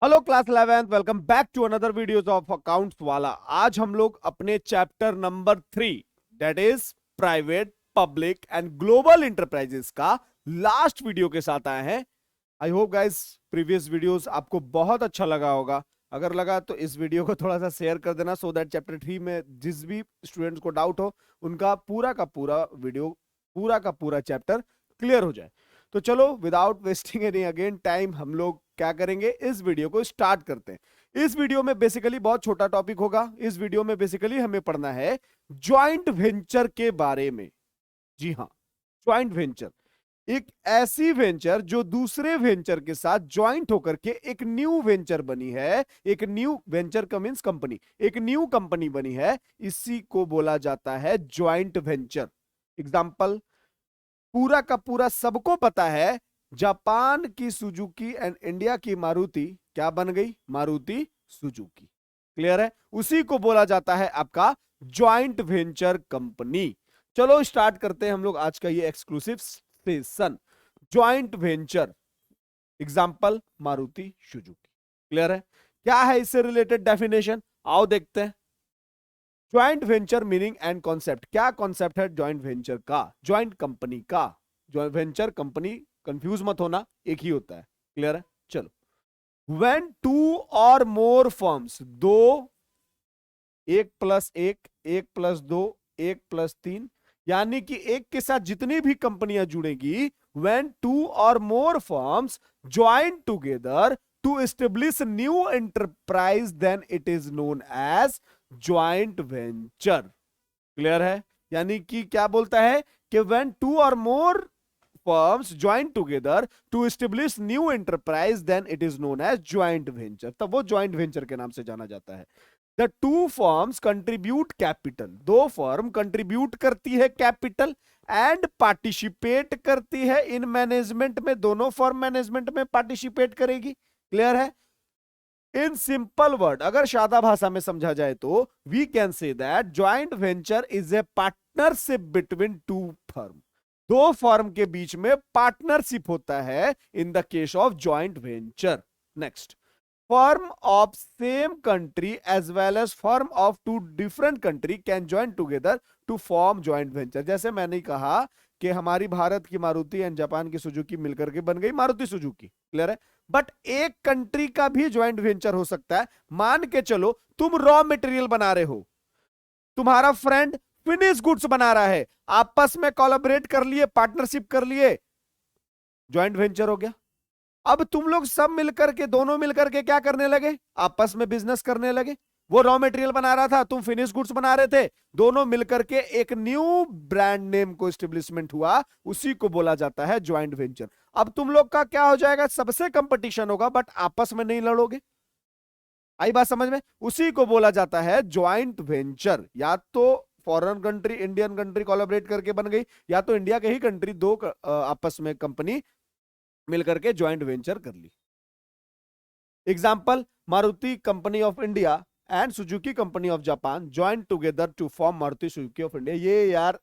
Hello class 11th, welcome back to another videos of accounts वाला। आज हम लोग अपने chapter number 3 that is private public and global enterprises का last video के साथ आए हैं। I hope guys previous videos आपको बहुत अच्छा लगा होगा। अगर लगा तो इस वीडियो को थोड़ा सा शेयर कर देना सो दैट चैप्टर 3 में जिस भी स्टूडेंट्स को डाउट हो उनका पूरा का पूरा वीडियो, पूरा का पूरा चैप्टर क्लियर हो जाए। तो चलो without wasting any again time हम लोग क्या करेंगे, इस वीडियो को स्टार्ट करते हैं। इस वीडियो में बेसिकली बहुत छोटा टॉपिक होगा। इस वीडियो में बेसिकली हमें पढ़ना है ज्वाइंट वेंचर के बारे में। जी हाँ, ज्वाइंट वेंचर एक ऐसी वेंचर जो दूसरे वेंचर के साथ ज्वाइंट होकर के एक न्यू वेंचर बनी है। एक न्यू वेंचर का मींस कंपनी, एक न्यू कंपनी बनी है, इसी को बोला जाता है ज्वाइंट वेंचर। एग्जांपल पूरा का पूरा सबको पता है, जापान की सुजुकी एंड इंडिया की मारुति क्या बन गई? मारुति सुजुकी। क्लियर है? उसी को बोला जाता है आपका ज्वाइंट वेंचर कंपनी। चलो स्टार्ट करते हैं हम लोग आज का ये exclusive session. Joint venture example Maruti Suzuki. Clear है? क्या है इससे रिलेटेड डेफिनेशन, आओ देखते हैं। Joint venture meaning and concept. क्या कॉन्सेप्ट है ज्वाइंट वेंचर का, ज्वाइंट कंपनी का? ज्वाइंट वेंचर कंपनी कंफ्यूज मत होना, एक ही होता है। क्लियर है? चलो, व्हेन टू और मोर फर्म्स, दो, एक प्लस एक, एक प्लस दो, एक प्लस तीन, यानी कि एक के साथ जितनी भी कंपनियां जुड़ेगी, व्हेन टू और more firms join together to establish new enterprise then it is known as joint venture. Clear है? यानी कि क्या बोलता है कि व्हेन टू और मोर firms join together to establish new enterprise then it is known as joint venture, तब वो joint venture के नाम से जाना जाता है। The two firms contribute capital, दो फर्म कंट्रीब्यूट करती है कैपिटल एंड पार्टिसिपेट करती है इन मैनेजमेंट में, दोनों फर्म मैनेजमेंट में पार्टिसिपेट करेगी। क्लियर है? इन सिंपल वर्ड, अगर सादा भाषा में समझा जाए तो we can say that joint venture is a partnership between two firm, दो फर्म के बीच में पार्टनरशिप होता है in the case of joint venture. Next, firm of same country as well as firm of two different country can join together to form joint venture. जैसे मैंने कहा कि हमारी भारत की मारुति एंड जापान की सुजुकी मिलकर के बन गई मारुति सुजुकी। क्लियर है? बट एक कंट्री का भी ज्वाइंट वेंचर हो सकता है। मान के चलो तुम रॉ मटेरियल बना रहे हो, तुम्हारा फ्रेंड फिनिश गुड्स बना रहा है, आपस में कोलैबोरेट कर लिए, पार्टनरशिप कर लिए, ज्वाइंट वेंचर हो गया। अब तुम लोग सब मिलकर के, दोनों मिलकर के क्या करने लगे? आपस में बिजनेस करने लगे। वो रॉ मटेरियल बना रहा था, तुम फिनिश गुड्स बना रहे थे, दोनों मिलकर के एक न्यू ब्रांड नेम को एस्टेब्लिशमेंट हुआ, उसी को बोला जाता है ज्वाइंट वेंचर। अब तुम लोग का क्या हो जाएगा? सबसे कंपटीशन होगा बट आपस में नहीं लड़ोगे। आई बात समझ में? उसी को बोला जाता है ज्वाइंट वेंचर। या तो foreign country Indian country collaborate करके बन गई, या तो इंडिया के ही कंट्री दो आपस में कंपनी मिलकर के ज्वाइंट वेंचर कर ली। Example, Maruti company of India and Suzuki company of Japan join together to form Maruti Suzuki of India. ये यार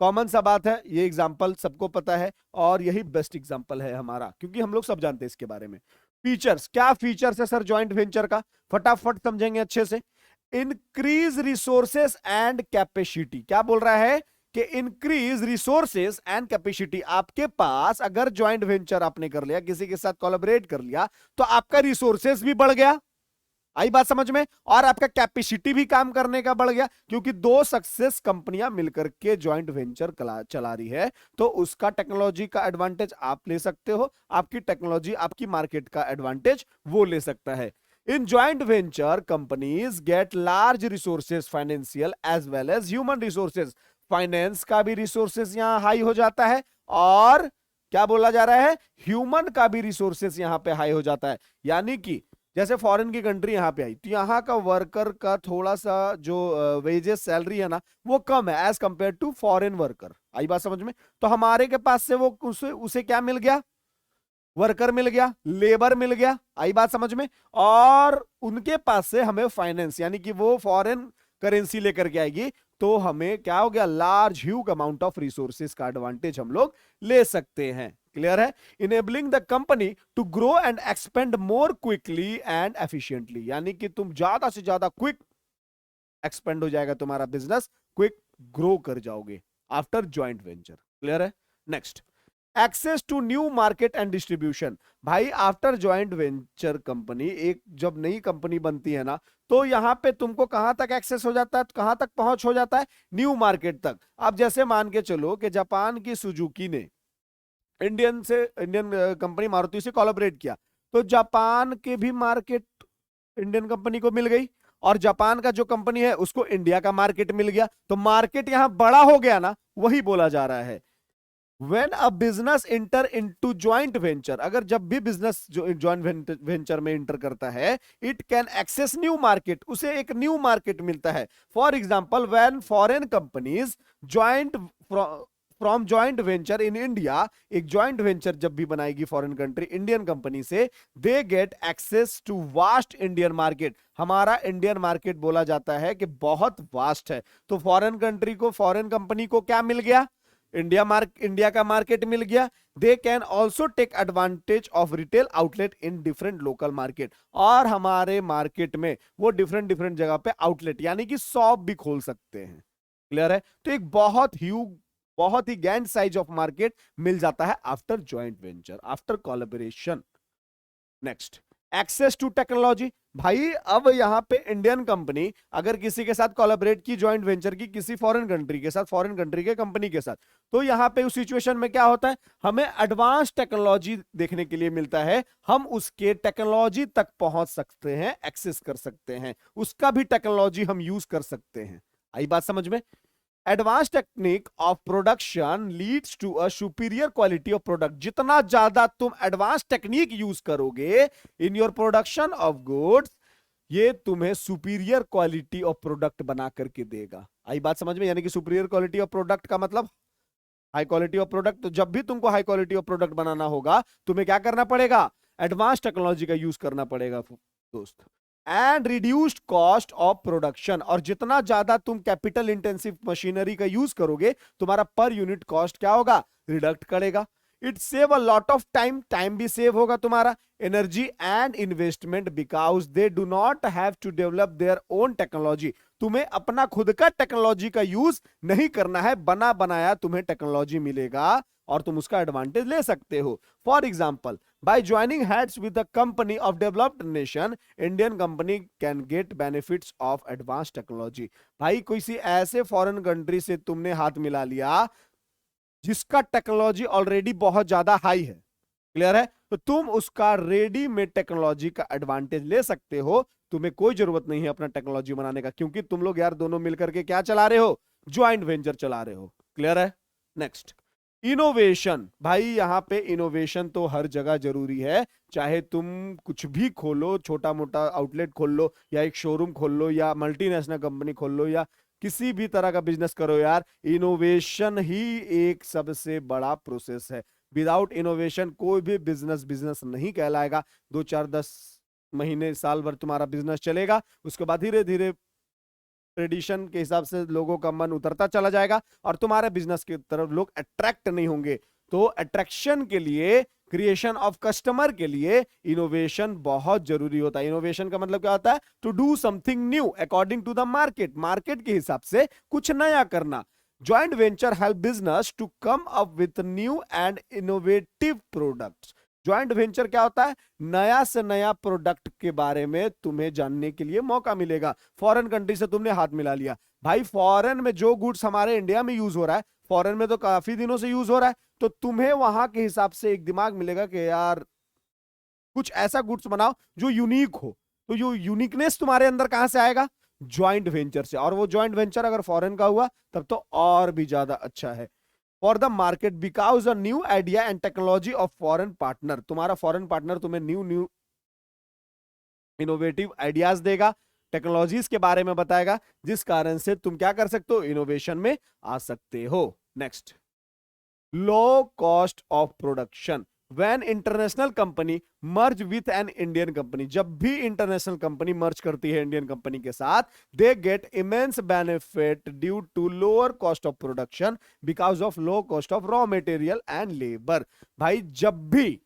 कॉमन सा बात है, ये एग्जांपल सबको पता है और यही बेस्ट एग्जांपल है हमारा, क्योंकि हम लोग सब जानते हैं इसके बारे में। फीचर्स, क्या फीचर्स है सर ज्वाइंट वेंचर का? फटाफट समझेंगे अच्छे से। Increase resources and capacity. क्या बोल रहा है कि इंक्रीज रिसोर्सेस एंड कैपेसिटी। आपके पास अगर ज्वाइंट वेंचर आपने कर लिया, किसी के साथ कोलैबोरेट कर लिया, तो आपका रिसोर्सेस भी बढ़ गया। आई बात समझ में? और आपका कैपेसिटी भी काम करने का बढ़ गया, क्योंकि दो सक्सेस कंपनियां मिलकर के ज्वाइंट वेंचर चला रही है, तो उसका टेक्नोलॉजी का एडवांटेज आप ले सकते हो, आपकी टेक्नोलॉजी, आपकी मार्केट का एडवांटेज वो ले सकता है। In joint venture companies get large resources, financial as well as human resources. Finance का भी रिसोर्सेज यहां हाई हो जाता है, और क्या बोला जा रहा है, ह्यूमन का भी रिसोर्सेज यहां पे हाई हो जाता है। यानी कि जैसे फॉरेन की कंट्री यहां पे आई, तो यहां का वर्कर का थोड़ा सा जो वेजेस सैलरी है ना, वो कम है as compare to foreign worker. आई बात समझ में? तो हमारे के पास से वो उसे क्या मिल गया? वर्कर मिल गया, लेबर मिल गया। आई बात समझ में? और उनके पास से हमें फाइनेंस, यानी कि वो फॉरेन करेंसी लेकर के आएगी, तो हमें क्या हो गया, large huge amount of resources का एडवांटेज हम लोग ले सकते हैं। क्लियर है? Enabling the company to grow and expand more quickly and efficiently, यानी कि तुम ज्यादा से ज्यादा क्विक एक्सपेंड हो जाएगा तुम्हारा बिजनेस, क्विक ग्रो कर जाओगे आफ्टर ज्वाइंट वेंचर। क्लियर है? Next, access to new market and distribution. भाई आफ्टर ज्वाइंट वेंचर कंपनी, एक जब नई कंपनी बनती है ना, तो यहां पे तुमको कहां तक एक्सेस हो जाता है, कहां तक पहुंच हो जाता है, न्यू मार्केट तक। अब जैसे मान के चलो कि जापान की सुजुकी ने इंडियन कंपनी मारुति से कोलैबोरेट किया, तो जापान के भी मार्केट इंडियन कंपनी को मिल गई, और जापान का जो कंपनी है उसको इंडिया का मार्केट मिल गया, तो मार्केट यहां बड़ा हो गया ना, वही बोला जा रहा है। When a business enter into joint venture, अगर जब भी बिजनेस जो ज्वाइंट वेंचर में इंटर करता है, it can access new market, उसे एक न्यू मार्केट मिलता है। For example, when foreign companies joint from joint venture in India, एक ज्वाइंट वेंचर जब भी बनाएगी फॉरेन कंट्री इंडियन कंपनी से, they get access to vast Indian market. हमारा इंडियन मार्केट बोला जाता है कि बहुत वास्ट है, तो फॉरेन कंट्री को, फॉरेन कंपनी को क्या मिल गया, इंडिया का मार्केट मिल गया। They can also take advantage of retail outlet in different local market, और हमारे मार्केट में वो डिफरेंट डिफरेंट जगह पे आउटलेट यानी कि शॉप भी खोल सकते हैं। क्लियर है? तो एक बहुत ही गैंड साइज ऑफ मार्केट मिल जाता है after joint venture, after collaboration. Next, access to technology. भाई अब यहां पे इंडियन कंपनी अगर किसी के साथ कोलैबोरेट की, ज्वाइंट वेंचर की किसी फॉरेन कंट्री के साथ, फॉरेन कंट्री के कंपनी के साथ, तो यहां पे उस सिचुएशन में क्या होता है, हमें एडवांस टेक्नोलॉजी देखने के लिए मिलता है, हम उसके टेक्नोलॉजी तक पहुंच सकते हैं, एक्सेस कर सकते हैं, उसका भी टेक्नोलॉजी हम यूज कर सकते हैं। आई बात समझ में? Advance technique of production leads to a superior quality of product. जितना ज्यादा तुम एडवांस टेक्निक यूज करोगे in your production of goods, ये तुम्हें सुपीरियर क्वालिटी ऑफ प्रोडक्ट बना करके देगा। आई बात समझ में? यानी कि सुपीरियर क्वालिटी ऑफ प्रोडक्ट का मतलब हाई क्वालिटी ऑफ प्रोडक्ट। तो जब भी तुमको हाई क्वालिटी ऑफ प्रोडक्ट बनाना होगा, तुम्हें क्या करना पड़ेगा, एडवांस टेक्नोलॉजी का यूज करना पड़ेगा दोस्त। And reduced cost of production, और जितना ज्यादा तुम कैपिटल इंटेंसिव मशीनरी का यूज करोगे, तुम्हारा पर यूनिट कॉस्ट क्या होगा, रिडक्ट करेगा। It save a lot of time, time भी सेव होगा तुम्हारा, energy and investment, because they do not have to develop their own technology. तुम्हें अपना खुद का टेक्नोलॉजी का यूज नहीं करना है, बना बनाया तुम्हें टेक्नोलॉजी मिलेगा और तुम उसका एडवांटेज ले सकते हो। For example, by joining hands with a company of developed nation, Indian company can get benefits of advanced technology। भाई किसी ऐसे फॉरेन कंट्री से तुमने हाथ मिला लिया जिसका टेक्नोलॉजी ऑलरेडी बहुत ज्यादा हाई है, क्लियर है, तो तुम उसका रेडीमेड टेक्नोलॉजी का एडवांटेज ले सकते हो। तुम्हें कोई जरूरत नहीं है अपना टेक्नोलॉजी बनाने का, क्योंकि तुम लोग यार दोनों मिलकर के क्या चला रहे हो, ज्वाइंट वेंचर चला रहे हो। क्लियर है? Next, innovation. भाई यहां पे इनोवेशन तो हर जगह जरूरी है, चाहे तुम कुछ भी खोलो, छोटा मोटा आउटलेट खोल लो, या एक शोरूम खोल लो, या मल्टीनेशनल कंपनी खोल लो, या किसी भी तरह का बिजनेस करो यार, इनोवेशन ही एक सबसे बड़ा प्रोसेस है। विदाउट इनोवेशन कोई भी बिजनेस बिजनेस नहीं कहलाएगा। 2 4 10 महीने साल भर तुम्हारा बिजनेस चलेगा, उसके बाद धीरे धीरे ट्रेडिशन के हिसाब से लोगों का मन उतरता चला जाएगा और तुम्हारे बिजनेस की तरफ लोग अट्रैक्ट नहीं होंगे। तो अट्रैक्शन के लिए, क्रिएशन ऑफ कस्टमर के लिए इनोवेशन बहुत जरूरी होता है। इनोवेशन का मतलब क्या होता है, to do something new according to the market, market के हिसाब से कुछ नया करना। Joint venture help business to come up with new and innovative products. Joint venture क्या होता है, नया से नया प्रोडक्ट के बारे में तुम्हें जानने के लिए मौका मिलेगा। फॉरेन कंट्री से तुमने हाथ मिला लिया, भाई फॉरेन में जो गुड्स हमारे इंडिया में यूज हो रहा है, फॉरेन में तो काफी दिनों से यूज हो रहा है, तो तुम्हें वहां के हिसाब से एक दिमाग मिलेगा कि यार कुछ ऐसा गुड्स बनाओ जो यूनिक हो। तो जो यूनिकनेस तुम्हारे अंदर कहां से आएगा, ज्वाइंट वेंचर से। और वो ज्वाइंट वेंचर अगर फॉरेन का हुआ तब तो और भी ज्यादा अच्छा है। For the market, because a new idea and technology of foreign partner, तुम्हारा फॉरेन पार्टनर तुम्हें न्यू इनोवेटिव आइडियाज देगा, टेक्नोलॉजीज के बारे में बताएगा, जिस कारण से तुम क्या कर सकते हो, इनोवेशन में आ सकते हो। Next, low cost of production. When international company merge with an Indian company, जब भी इंटरनेशनल कंपनी मर्ज करती है इंडियन कंपनी के साथ, they get immense benefit due to lower cost of production because of low cost of raw material and labour. भाई जब भी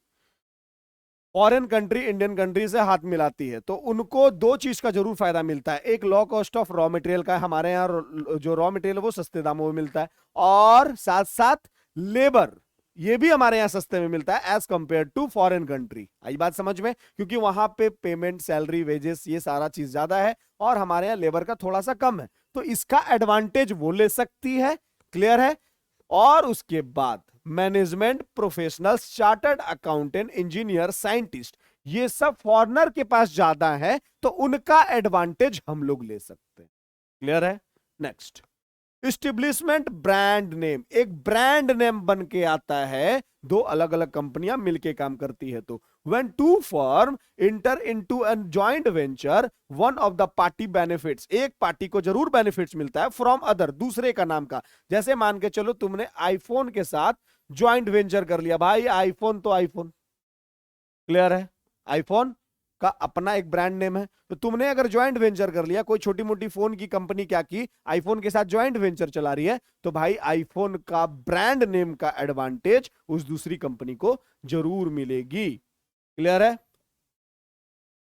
foreign country Indian country से हाथ मिलाती है तो उनको दो चीज का जरूर फायदा मिलता है। एक law cost of raw material का, हमारे यहाँ जो रॉ मटेरियल है वो सस्ते दामों में मिलता है, और साथ साथ लेबर ये भी हमारे यहाँ सस्ते में मिलता है as compare to foreign country. आई बात समझ में? क्योंकि वहां पे पेमेंट, सैलरी, वेजेस ये सारा चीज ज्यादा है और हमारे यहाँ लेबर का थोड़ा सा कम है, तो इसका एडवांटेज वो ले सकती है। क्लियर है? और उसके बाद management professionals, chartered accountant, engineer, scientist, ये सब फॉरेनर के पास ज्यादा है, तो उनका एडवांटेज हम लोग ले सकते हैं। क्लियर है? नेक्स्ट, इस्टेब्लिशमेंट ब्रांड नेम, एक ब्रांड नेम बन के आता है, दो अलग अलग कंपनियां मिलके काम करती है। तो when two firm enter into a joint venture, one of the party benefits, एक पार्टी को जरूर बेनिफिट्स मिलता है फ्रॉम अदर, दूसरे का नाम का। जैसे मान के चलो तुमने आईफोन के साथ ज्वाइंट वेंचर कर लिया, भाई आईफोन तो आईफोन, क्लियर है, आईफोन का अपना एक ब्रांड नेम है, तो तुमने अगर ज्वाइंट वेंचर कर लिया, कोई छोटी मोटी फोन की कंपनी क्या की, आईफोन के साथ ज्वाइंट वेंचर चला रही है, तो भाई आईफोन का ब्रांड नेम का एडवांटेज उस दूसरी कंपनी को जरूर मिलेगी। क्लियर है?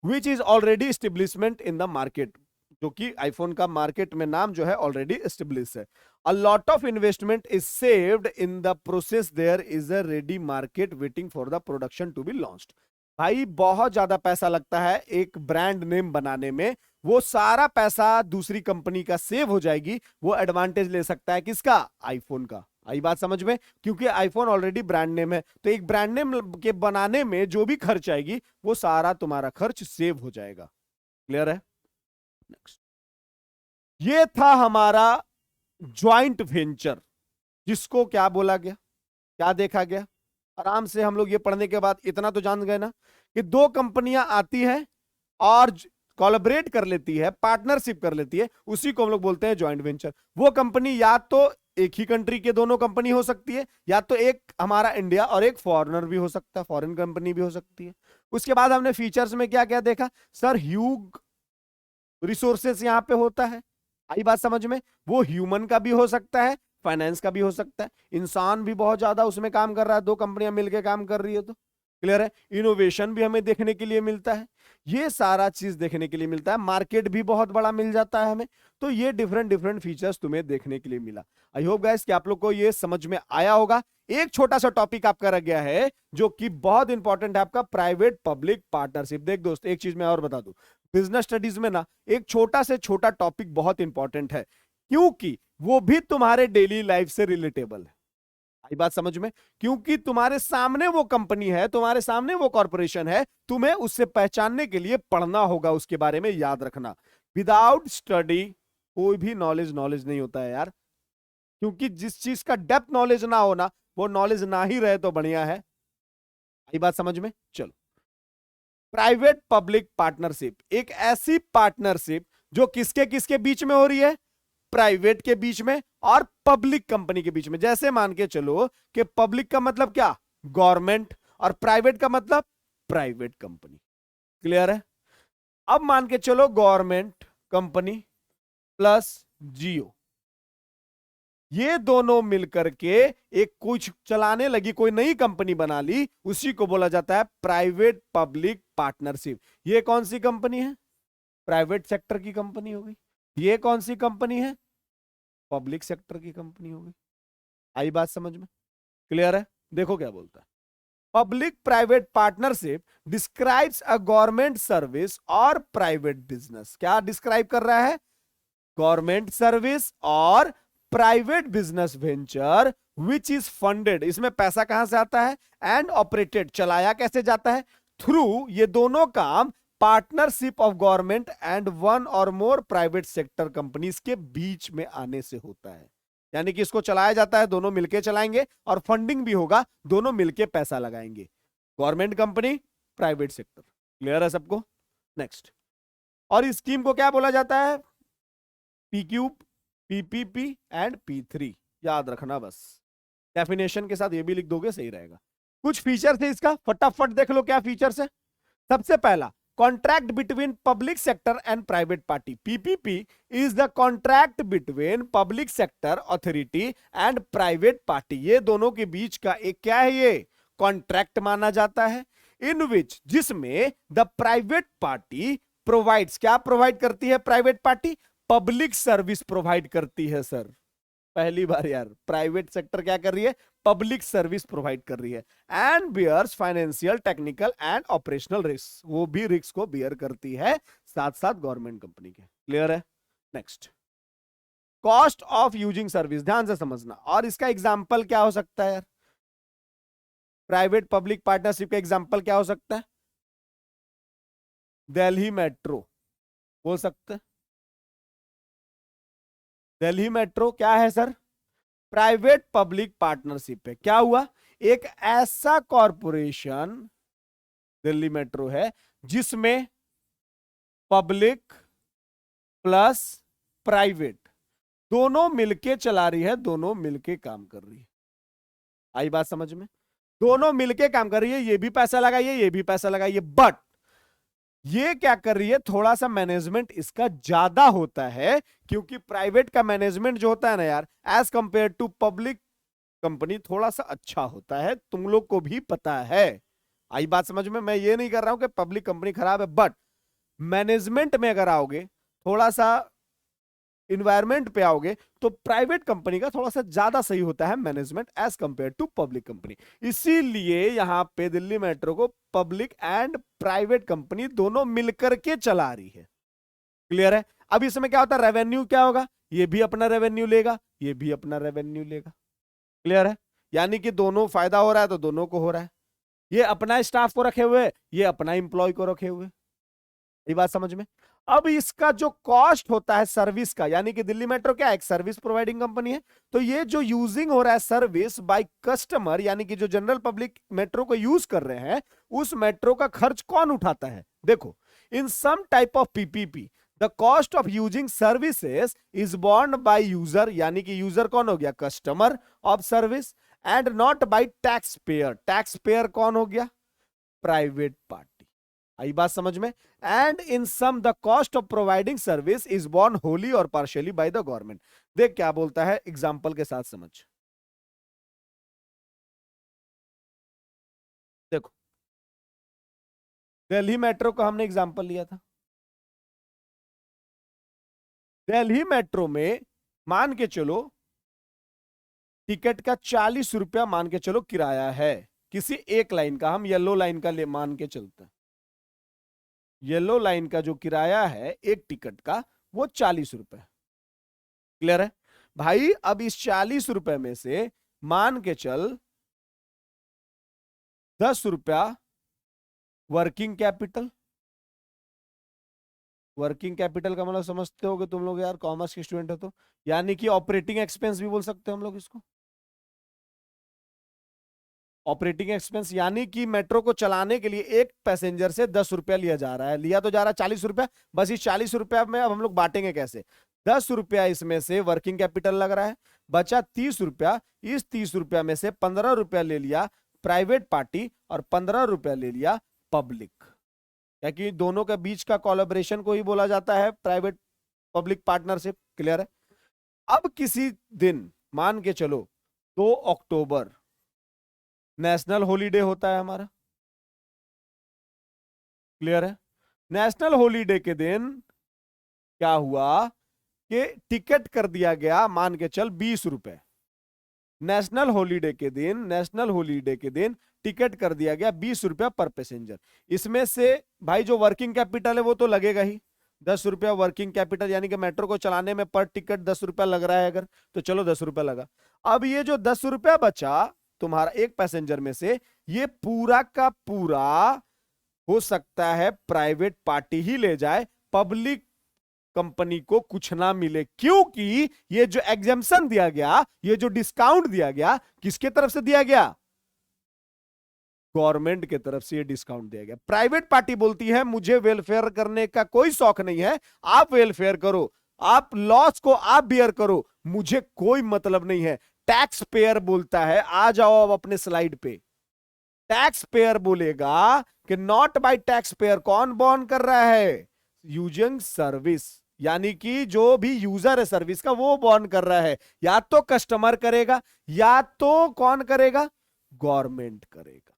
Which is already establishment in the market, जो कि आईफोन का मार्केट में नाम जो है ऑलरेडी एस्टेब्लिश है। A lot of investment is saved in the process, there is a ready market waiting for the production to be launched. भाई बहुत ज्यादा पैसा लगता है एक ब्रांड नेम बनाने में, वो सारा पैसा दूसरी कंपनी का सेव हो जाएगी, वो एडवांटेज ले सकता है किसका? आईफोन का। आई बात समझ में? क्योंकि आईफोन ऑलरेडी ब्रांड नेम है, तो एक ब्रांड नेम के बनाने में जो भी खर्च आएगी वो सारा तुम्हारा खर्च सेव हो जाएगा। क्लियर है? नेक्स्ट, ये था हमारा ज्वाइंट वेंचर, जिसको क्या बोला गया, क्या देखा गया। आराम से हम लोग ये पढ़ने के बाद इतना तो जान गए ना कि दो कंपनियां आती है और कोलैबोरेट कर लेती है, पार्टनरशिप कर लेती है, उसी को हम लोग बोलते हैं ज्वाइंट वेंचर। वो कंपनी या तो एक ही कंट्री के दोनों कंपनी हो सकती है, या तो एक हमारा इंडिया और एक फॉरेनर भी हो सकता है, फॉरेन कंपनी भी हो सकती है। उसके बाद हमने फीचर्स में क्या क्या देखा सर? ह्यूज रिसोर्सेस यहां पे होता है। आई बात समझ में? वो ह्यूमन का भी हो सकता है, फाइनेंस का भी हो सकता है, इंसान भी बहुत ज्यादा उसमें काम कर रहा है, दो कंपनियां मिलकर काम कर रही है तो। क्लियर है? इनोवेशन भी हमें देखने के लिए मिलता है, ये सारा चीज देखने के लिए मिलता है, मार्केट भी बहुत बड़ा मिल जाता है हमें। तो ये डिफरेंट डिफरेंट फीचर्स तुम्हें देखने के लिए मिला। आई होप गाइस कि आप लोग को ये समझ में आया होगा। एक छोटा सा टॉपिक आपका रह गया है जो कि बहुत इंपॉर्टेंट है, आपका प्राइवेट पब्लिक पार्टनरशिप। देख दोस्त, एक चीज मैं और बता दूं, बिजनेस स्टडीज में ना एक छोटा से छोटा टॉपिक बहुत इंपॉर्टेंट है, क्योंकि वो भी तुम्हारे डेली लाइफ से रिलेटेबल है। आई बात समझ में? क्योंकि तुम्हारे सामने वो कंपनी है, तुम्हारे सामने वो कॉर्पोरेशन है, तुम्हें उससे पहचानने के लिए पढ़ना होगा, उसके बारे में याद रखना। विदाउट स्टडी कोई भी नॉलेज नहीं होता है यार, क्योंकि जिस चीज का डेप्थ नॉलेज ना होना, वो नॉलेज ना ही रहे तो बढ़िया है। आई बात समझ में? चलो, प्राइवेट पब्लिक पार्टनरशिप एक ऐसी पार्टनरशिप जो किसके किसके बीच में हो रही है? प्राइवेट के बीच में और पब्लिक कंपनी के बीच में। जैसे मान के चलो कि पब्लिक का मतलब क्या? गवर्नमेंट, और प्राइवेट का मतलब प्राइवेट कंपनी। क्लियर है? अब मान के चलो गवर्नमेंट कंपनी प्लस जियो, ये दोनों मिलकर के एक कुछ चलाने लगी, कोई नई कंपनी बना ली, उसी को बोला जाता है प्राइवेट पब्लिक पार्टनरशिप। ये कौन सी कंपनी है? प्राइवेट सेक्टर की कंपनी हो गई। ये कौन सी कंपनी है? पब्लिक सेक्टर की कंपनी हो गई। आई बात समझ में? क्लियर है? देखो क्या बोलता है, public private partnership describes a government service और प्राइवेट बिजनेस। क्या डिस्क्राइब कर रहा है? गवर्नमेंट सर्विस और private business venture which is funded, इसमें पैसा कहां से आता है? एंड ऑपरेटेड, चलाया कैसे जाता है? थ्रू, ये दोनों काम partnership of government and one और मोर प्राइवेट सेक्टर कंपनीज के बीच में आने से होता है। यानी कि इसको चलाया जाता है, दोनों मिलके चलाएंगे, और फंडिंग भी होगा, दोनों मिलके पैसा लगाएंगे, government company, private sector. Clear है सबको? नेक्स्ट, और इस स्कीम को क्या बोला जाता है? P cube, PPP and P3। याद रखना बस, डेफिनेशन के साथ ये भी लिख दोगे सही रहेगा। कुछ फीचर्स है इसका, फटाफट देख लो क्या फीचर्स है। सबसे पहला, contract between public sector and private party. PPP is the contract between public sector authority and private party. ये दोनों के बीच का एक क्या है, ये कॉन्ट्रैक्ट माना जाता है। इन विच, जिसमें द प्राइवेट पार्टी प्रोवाइड्स, क्या प्रोवाइड करती है private party? Public service provide करती है सर। पहली बार यार प्राइवेट सेक्टर क्या कर रही है? पब्लिक सर्विस प्रोवाइड कर रही है। And bears financial, technical and operational risk, वो भी रिस्क को बियर करती है साथ साथ गवर्नमेंट कंपनी के। क्लियर है? Next, cost of using service, ध्यान से समझना। और इसका एग्जाम्पल क्या हो सकता है यार? प्राइवेट पब्लिक पार्टनरशिप का एग्जाम्पल क्या हो सकता है? दिल्ली मेट्रो बोल सकते हैं। दिल्ली मेट्रो क्या है सर? प्राइवेट पब्लिक पार्टनरशिप है। क्या हुआ? एक ऐसा कॉरपोरेशन दिल्ली मेट्रो है जिसमें पब्लिक प्लस प्राइवेट दोनों मिलके चला रही है, दोनों मिलके काम कर रही है। आई बात समझ में? दोनों मिलके काम कर रही है, ये भी पैसा लगाइए, ये भी पैसा लगाइए, बट ये क्या कर रही है, थोड़ा सा मैनेजमेंट इसका ज्यादा होता है, क्योंकि प्राइवेट का मैनेजमेंट जो होता है ना यार, as compare to public company थोड़ा सा अच्छा होता है, तुम लोग को भी पता है। आई बात समझ में? मैं ये नहीं कर रहा हूं कि पब्लिक कंपनी खराब है, बट मैनेजमेंट में अगर आओगे, थोड़ा सा इन्वायरमेंट पे आओगे, तो प्राइवेट कंपनी का थोड़ा सा ज्यादा सही होता है management as compare to public company. इसीलिए यहां पे दिल्ली मेट्रो को पब्लिक एंड प्राइवेट कंपनी दोनों मिलकर के चला रही है। क्लियर है? अब इसमें क्या होता है, रेवेन्यू क्या होगा? ये भी अपना रेवेन्यू लेगा, ये भी अपना रेवेन्यू लेगा। क्लियर है? यानी कि दोनों फायदा हो रहा है तो दोनों को हो रहा है। ये अपना स्टाफ को रखे हुए, ये अपना इंप्लॉय को रखे हुए। ये बात समझ में? अब इसका जो कॉस्ट होता है सर्विस का, यानी कि दिल्ली मेट्रो क्या है, एक सर्विस प्रोवाइडिंग कंपनी है, तो ये जो यूजिंग हो रहा है सर्विस बाय कस्टमर, यानी कि जो जनरल पब्लिक मेट्रो को यूज कर रहे हैं, उस मेट्रो का खर्च कौन उठाता है? देखो, in some type of PPP the cost of using services is borne by user, यानी कि यूजर कौन हो गया? Customer of service, and not by tax payer. Tax payer कौन हो गया? Private party. आई बात समझ में? And in some the cost of providing service is borne wholly और पार्शियली बाय द गवर्नमेंट। देख क्या बोलता है, एग्जाम्पल के साथ समझ। देखो, दिल्ली मेट्रो का हमने एग्जाम्पल लिया था। दिल्ली मेट्रो में मान के चलो टिकट का 40 रुपया मान के चलो किराया है, किसी एक लाइन का, हम येलो लाइन का ले मान के चलते हैं। येलो लाइन का जो किराया है एक टिकट का, वो 40 रुपए। क्लियर है भाई? अब इस 40 रुपए में से मान के चल 10 रुपया वर्किंग कैपिटल। वर्किंग कैपिटल का मतलब समझते हो कि तुम लोग यार कॉमर्स के स्टूडेंट हो तो, यानी कि ऑपरेटिंग एक्सपेंस भी बोल सकते हो हम लोग इसको। ऑपरेटिंग एक्सपेंस यानी कि मेट्रो को चलाने के लिए एक पैसेंजर से 10 रुपया लिया जा रहा है, लिया तो जा रहा है 40 रुपया, बस इस 40 रुपया में अब हम लोग बांटेंगे कैसे? 10 रुपया इसमें से वर्किंग कैपिटल लग रहा है, बचा 30 रुपया। इस 30 रुपया में से 15 रुपया ले लिया प्राइवेट पार्टी और 15 रुपया ले लिया पब्लिक, क्योंकि दोनों के बीच का कोलैबोरेशन को ही बोला जाता है प्राइवेट पब्लिक पार्टनरशिप। क्लियर है? अब किसी दिन मान के चलो 2 अक्टूबर नेशनल हॉलीडे होता है हमारा। क्लियर है? नेशनल हॉलीडे के दिन क्या हुआ कि टिकट कर दिया गया मान के चल 20 रुपए। नेशनल हॉलीडे के दिन, नेशनल हॉलीडे के दिन टिकट कर दिया गया 20 रुपया पर पैसेंजर। इसमें से भाई जो वर्किंग कैपिटल है वो तो लगेगा ही, 10 रुपया वर्किंग कैपिटल, यानी कि मेट्रो को चलाने में पर टिकट 10 रुपया लग रहा है अगर, तो चलो 10 रुपया लगा। अब ये जो 10 रुपया बचा तुम्हारा एक पैसेंजर में से, ये पूरा का पूरा हो सकता है प्राइवेट पार्टी ही ले जाए, पब्लिक कंपनी को कुछ ना मिले, क्योंकि ये जो एग्जेम्पशन दिया गया, ये जो डिस्काउंट दिया गया, किसके तरफ से दिया गया? गवर्नमेंट के तरफ से ये डिस्काउंट दिया गया। प्राइवेट पार्टी बोलती है मुझे वेलफेयर करने का कोई शौक नहीं है, आप वेलफेयर करो, आप लॉस को आप बियर करो, मुझे कोई मतलब नहीं है। टैक्स पेयर बोलता है आ जाओ अब अपने स्लाइड पे। टैक्स पेयर बोलेगा कि नॉट बाय टैक्स पेयर, कौन बॉर्न कर रहा है? यूजिंग सर्विस, यानी कि जो भी यूजर है सर्विस का वो बॉर्न कर रहा है। या तो कस्टमर करेगा या तो कौन करेगा? गवर्नमेंट करेगा।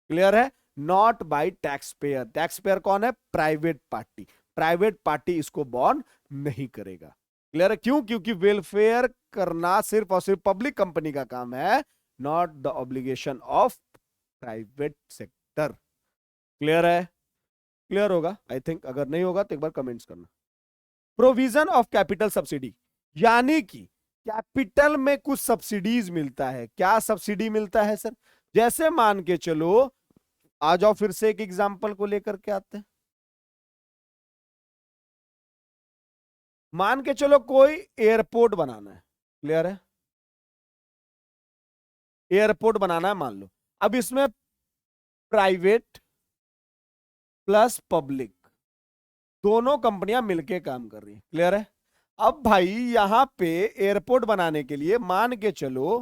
क्लियर है? Not by tax payer, tax payer कौन है? प्राइवेट पार्टी, प्राइवेट पार्टी इसको बॉर्न नहीं करेगा। क्लियर है? क्यों? क्योंकि वेलफेयर करना सिर्फ और सिर्फ पब्लिक कंपनी का काम है, not the obligation of private sector. Clear है? क्लियर होगा आई थिंक, अगर नहीं होगा तो एक बार कमेंट्स करना। प्रोविजन ऑफ कैपिटल सब्सिडी, यानी कि कैपिटल में कुछ सब्सिडीज मिलता है। क्या सब्सिडी मिलता है सर? जैसे मान के चलो, आ जाओ फिर से एक एग्जांपल को लेकर के आते हैं। मान के चलो कोई एयरपोर्ट बनाना है। क्लियर है? एयरपोर्ट बनाना है मान लो। अब इसमें प्राइवेट प्लस पब्लिक दोनों कंपनियां मिलके काम कर रही है। क्लियर है? अब भाई यहां पे एयरपोर्ट बनाने के लिए मान के चलो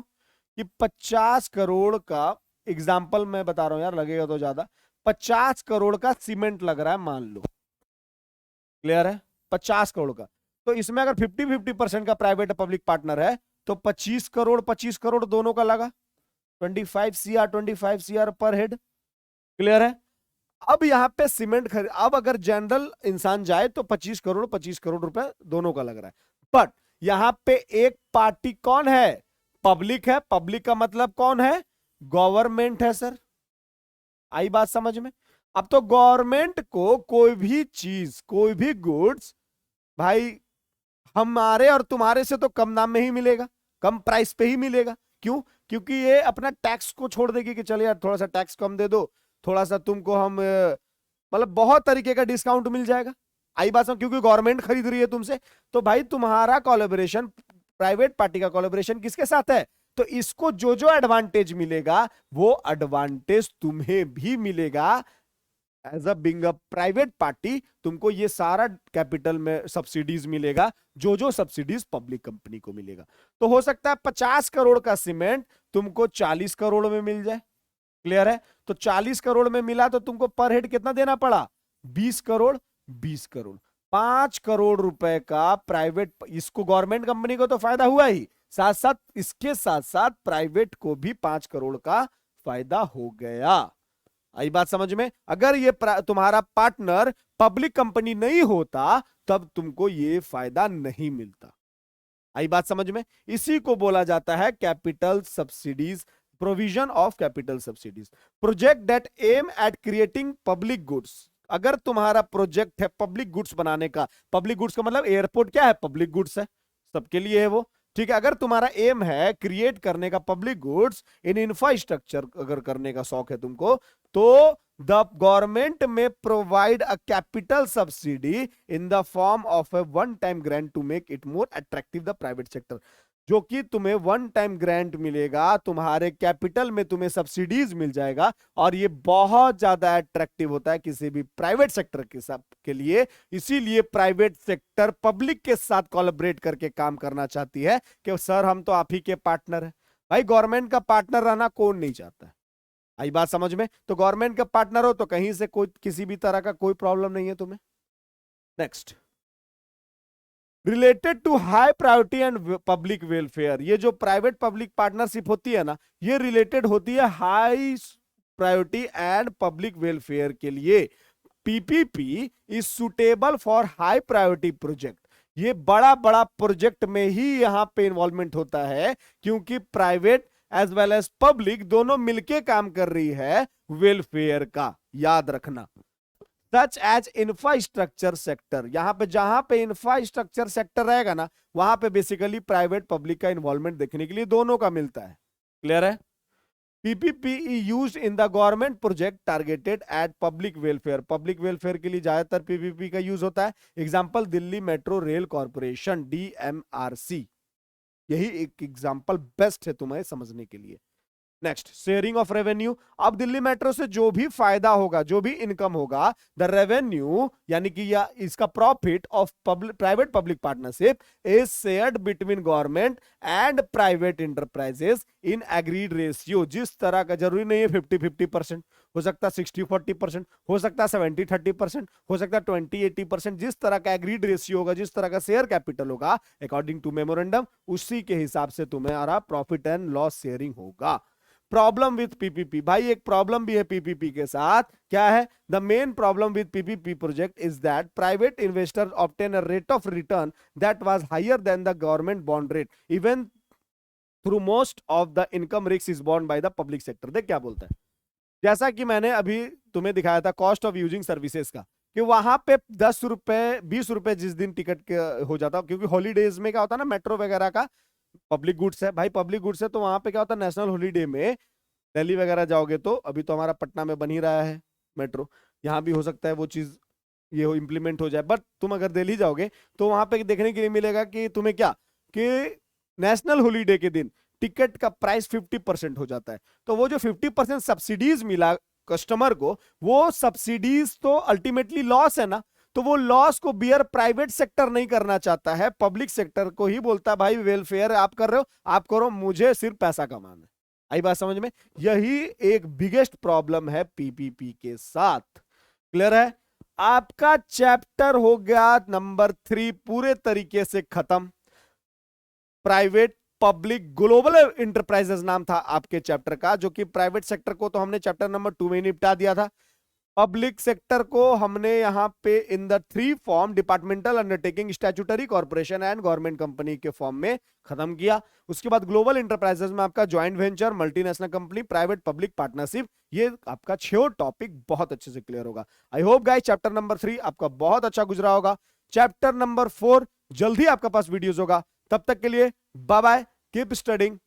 कि 50 करोड़ का, एग्जाम्पल मैं बता रहा हूं यार, लगेगा तो ज्यादा, 50 करोड़ का सीमेंट लग रहा है मान लो। क्लियर है? 50 करोड़ का। तो इसमें अगर 50-50% का प्राइवेट पब्लिक पार्टनर है तो 25 करोड़ दोनों का लगा, 25 CR पर हेड। क्लियर है? अब यहां पे सीमेंट खरीद, अब अगर जनरल इंसान जाए तो 25 करोड़ रुपए दोनों का लग रहा है। बट यहां पे एक पार्टी कौन है? पब्लिक है। पब्लिक का मतलब कौन है? गवर्नमेंट है सर। आई बात समझ में? अब तो गवर्नमेंट को कोई भी चीज, कोई भी गुड्स भाई हमारे और तुम्हारे से तो कम दाम में ही मिलेगा, कम प्राइस पे ही मिलेगा। क्यों? क्योंकि ये अपना टैक्स को छोड़ देगी कि चलिए यार थोड़ा सा टैक्स कम दे दो, थोड़ा सा तुमको हम मतलब बहुत तरीके का डिस्काउंट मिल जाएगा। आई बात समझ? क्योंकि गवर्नमेंट खरीद रही है तुमसे। तो भाई तुम्हारा कोलैबोरेशन, प्राइवेट पार्टी का कोलैबोरेशन किसके साथ है? तो इसको जो जो एडवांटेज मिलेगा वो एडवांटेज तुम्हें भी मिलेगा। As a being a private party तुमको ये सारा कैपिटल में सब्सिडीज मिलेगा, जो जो सब्सिडीज पब्लिक कंपनी को मिलेगा। तो हो सकता है 50 करोड़ का सीमेंट तुमको 40 करोड़ में मिल जाए। क्लियर है? तो 40 करोड़ में मिला तो तुमको पर हेड कितना देना पड़ा? 20 करोड़। 20 करोड़, 5 करोड़ रुपए का प्राइवेट, इसको गवर्नमेंट कंपनी को तो फायदा हुआ ही, साथ साथ इसके साथ साथ प्राइवेट को भी 5 करोड़ का फायदा हो गया। आई बात समझ में? अगर ये तुम्हारा पार्टनर पब्लिक कंपनी नहीं होता तब तुमको ये फायदा नहीं मिलता। आई बात समझ में? इसी को बोला जाता है capital subsidies, provision of capital subsidies. Project that aim at creating public goods, अगर तुम्हारा प्रोजेक्ट है पब्लिक गुड्स बनाने का, पब्लिक गुड्स का मतलब एयरपोर्ट क्या है? पब्लिक गुड्स है, सबके लिए है वो। ठीक है? अगर तुम्हारा एम है क्रिएट करने का पब्लिक गुड्स इन इंफ्रास्ट्रक्चर, अगर करने का शौक है तुमको, तो the government may provide a capital subsidy in the form of a one time grant to make it more attractive the private sector. जो कि तुम्हें वन टाइम ग्रांट मिलेगा, तुम्हारे कैपिटल में तुम्हें सब्सिडीज मिल जाएगा, और ये बहुत ज्यादा अट्रैक्टिव होता है किसी भी प्राइवेट सेक्टर के साथ के लिए। इसीलिए प्राइवेट सेक्टर पब्लिक के साथ कोलैबोरेट करके काम करना चाहती है कि सर हम तो आप ही के पार्टनर है। भाई गवर्नमेंट का पार्टनर रहना कौन नहीं चाहता है? आई बात समझ में? तो गवर्नमेंट का पार्टनर हो तो कहीं से कोई किसी भी तरह का कोई प्रॉब्लम नहीं है तुम्हें। Next, related to high priority and public welfare, ये जो प्राइवेट पब्लिक पार्टनरशिप होती है ना, ये रिलेटेड होती है high priority and public welfare के लिए। PPP is suitable for high priority project, ये बड़ा बड़ा प्रोजेक्ट में ही यहां पे इन्वॉल्वमेंट होता है, क्योंकि private as well as public दोनों मिलके काम कर रही है वेलफेयर का, याद रखना। सच एज इंफ्रास्ट्रक्चर सेक्टर, यहां पे जहां पे इंफ्रास्ट्रक्चर सेक्टर रहेगा ना, वहां पे बेसिकली प्राइवेट पब्लिक का इन्वॉल्वमेंट देखने के लिए दोनों का मिलता है। क्लियर है? PPP used in the government project targeted eight public welfare, public welfare के लिए ज्यादातर पीपीपी का यूज होता है। Example Delhi metro rail corporation, DMRC, यही एक एग्जांपल बेस्ट है तुम्हें समझने के लिए। Next, sharing of revenue. अब दिल्ली मेट्रो से जो भी फायदा होगा, जो भी इनकम होगा, द रेवेन्यू यानी कि या इसका profit of private public partnership is shared between government and private enterprises in agreed ratio. जिस तरह का, जरूरी नहीं है 50-50%, हो सकता है 60-40%, हो सकता है 70-30%, हो सकता है 20-80%। जिस तरह का एग्रीड रेशियो होगा, जिस तरह का शेयर कैपिटल होगा अकॉर्डिंग टू मेमोरेंडम, उसी के हिसाब से तुम्हारा प्रॉफिट एंड लॉस शेयरिंग होगा। प्रॉब्लम विथ पीपीपी, भाई एक प्रॉब्लम भी है पीपीपी के साथ। क्या है? The main problem with PPP project is that private investor obtain a rate of return that was higher than the government bond rate even through most of the income risk is borne by the public sector. देख क्या बोलता है, जैसा कि मैंने अभी तुम्हें दिखाया था कॉस्ट ऑफ यूजिंग सर्विसेज का, कि वहां पे 10 रुपए 20 रुपए जिस दिन टिकट के हो जाता, क्योंकि हॉलीडेज में क्या होता है ना, मेट्रो वगैरह का पब्लिक गुड्स है भाई, पब्लिक गुड्स है, तो वहां पे क्या होता है, नेशनल हॉलीडे में दिल्ली वगैरह जाओगे तो, अभी तो हमारा पटना में बन ही रहा है मेट्रो, यहाँ भी हो सकता है वो चीज ये हो इम्प्लीमेंट हो जाए, बट तुम अगर दिल्ली जाओगे तो वहां पे देखने के लिए मिलेगा कि तुम्हें क्या, कि नेशनल हॉलीडे के दिन टिकट का प्राइस 50% हो जाता है। तो वो जो 50% सब्सिडीज मिला कस्टमर को, वो सब्सिडीज तो अल्टीमेटली लॉस है ना, तो वो लॉस को बियर प्राइवेट सेक्टर नहीं करना चाहता है, पब्लिक सेक्टर को ही बोलता है भाई वेलफेयर आप कर रहे हो, आप करो, मुझे सिर्फ पैसा कमाना है। आई बात समझ में? यही एक बिगेस्ट प्रॉब्लम है पीपीपी के साथ। क्लियर है? आपका चैप्टर हो गया नंबर 3 पूरे तरीके से खत्म। प्राइवेट पब्लिक ग्लोबल इंटरप्राइजेस नाम था आपके चैप्टर का, जो कि प्राइवेट सेक्टर को तो हमने चैप्टर नंबर 2 में निपटा दिया था, पब्लिक सेक्टर को हमने यहां पे in the 3 form departmental undertaking, statutory corporation and government company के फॉर्म में खत्म किया। उसके बाद ग्लोबल इंटरप्राइजेस में आपका joint venture, multinational company, private public partnership, ये आपका 6 टॉपिक बहुत अच्छे से क्लियर होगा। आई होप गाइस चैप्टर नंबर 3 आपका बहुत अच्छा गुजरा होगा। चैप्टर नंबर 4 जल्दी आपका पास वीडियोस होगा, तब तक के लिए बाय बाय, कीप स्टडिंग।